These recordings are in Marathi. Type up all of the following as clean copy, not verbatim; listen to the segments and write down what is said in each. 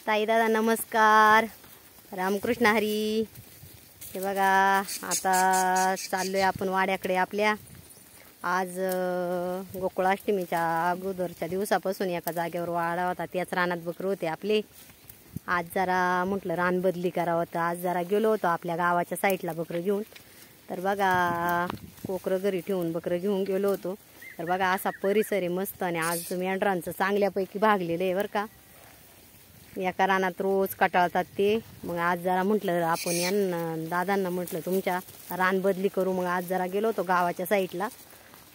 ताई दादा नमस्कार. रामकृष्ण हरी. हे बघा आता चाललोय आपण वाड्याकडे आपल्या. आज गोकुळाष्टमीच्या अगोदरच्या दिवसापासून एका जागेवर वाडा होता, त्याच रानात बकरं होते आपले. आज जरा म्हटलं रान बदली करावं, तर आज जरा गेलो होतो आपल्या गावाच्या साईडला बकरं घेऊन. तर बघा कोकरं घरी ठेवून बकरं घेऊन गेलो होतो. तर बघा असा परिसर आहे मस्त, आणि आज मेंढरांचं चांगल्यापैकी भागलेलं आहे बरं का. एका रानात रोज कटाळतात ते. मग आज जरा म्हटलं आपण यांना दादांना म्हटलं तुमच्या रान बदली करू. मग आज जरा गेलो होतो गावाच्या साईडला.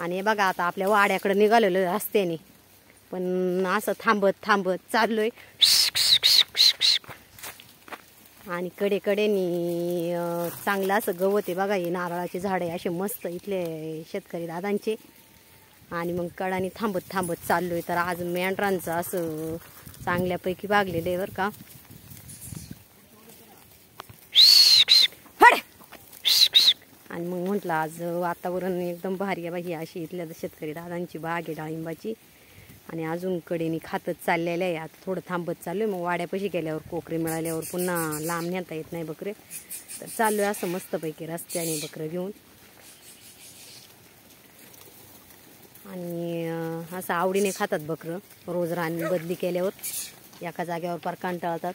आणि बघा आता आपल्या वाड्याकडे निघालेलो रस्त्याने, पण असं थांबत थांबत चाललोय. आणि कडेकडेनी चांगलं असं गवत आहे बघा. हे नारळाचे झाडे असे मस्त इथले शेतकरी दादांचे. आणि मग कडाने थांबत थांबत चाललोय. तर आज मेंढरांचं असं चांगल्यापैकी भागलेलं आहे बरं का. आणि मग म्हटलं आज वातावरण एकदम भारी आहे बाई. अशी इथल्या शेतकरी दादांची बाग आहे डाळिंबाची. आणि अजून कडेने खातच चाललेलं आहे. आता थोडं थांबत चाललोय. मग वाड्यापाशी गेल्यावर कोकरे मिळाल्यावर पुन्हा लांब नेता येत नाही बकरे. तर चाललोय असं मस्तपैकी रस्त्याने बकरं घेऊन. आणि असं आवडीने खातात बकरं. रोज रान बदली केल्यावर एका जागेवर फार कंटाळतात.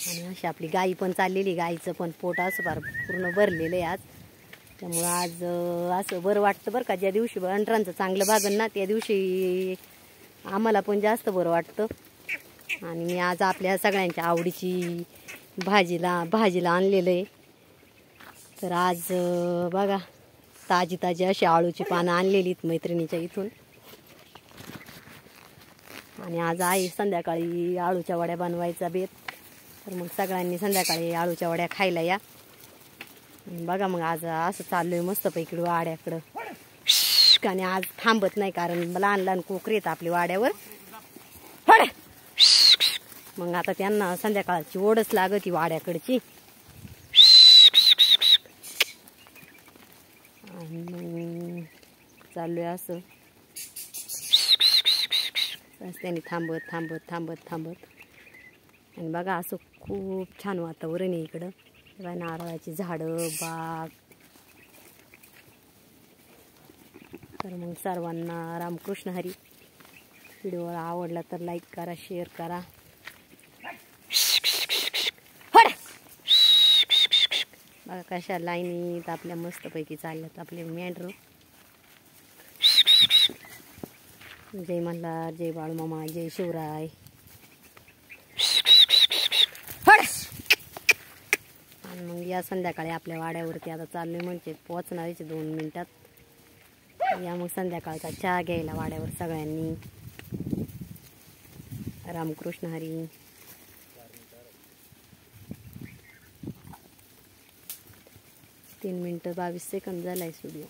आणि अशी आपली गाई पण चाललेली. गाईचं पण पोट असं फार पूर्ण भरलेलं आहे आज. त्यामुळं आज असं बरं वाटतं बरं का. ज्या दिवशी मेंढरांचं चांगलं भागन ना, त्या दिवशी आम्हाला पण जास्त बरं वाटतं. आणि मी आज आपल्या सगळ्यांच्या आवडीची भाजीला आणलेलं आहे. तर आज बघा ताजी ताजी अशी आळूची पानं आणलेली आहेत मैत्रिणीच्या इथून. आणि आज आई संध्याकाळी आळूच्या वड्या बनवायचा बेत. तर मग सगळ्यांनी संध्याकाळी आळूच्या वड्या खायला या. बघा मग आज असं चाललोय मस्तपैकी वाड्याकडं. आणि आज थांबत नाही, कारण लहान लहान कोकरे आहेत आपल्या वाड्यावर. मग आता त्यांना संध्याकाळची ओढच लागती वाड्याकडची. आणि मग चाललोय असं रस्त्याने थांबत थांबत थांबत थांबत. आणि बघा असं खूप छान वातावरण आहे इकडं. बघा नारळाची झाडं, बाग. तर मग सर्वांना रामकृष्ण हरी. व्हिडिओ आवडला तर लाईक करा, शेअर करा. बघा कशा लाईनीत आपल्या मस्तपैकी चालल्यात आपले मेंढरं. जय मल्हार, जय बाळूमामा, जय शिवराय. आणि मग या संध्याकाळी आपल्या वाड्यावरती आता चाललोय म्हणजे पोहोचणारच 2 मिनिटात. या मग संध्याकाळचा चहा घ्यायला वाड्यावर सगळ्यांनी. रामकृष्ण हरी. 3 मिनिटं 22 सेकंद झालाय व्हिडिओ.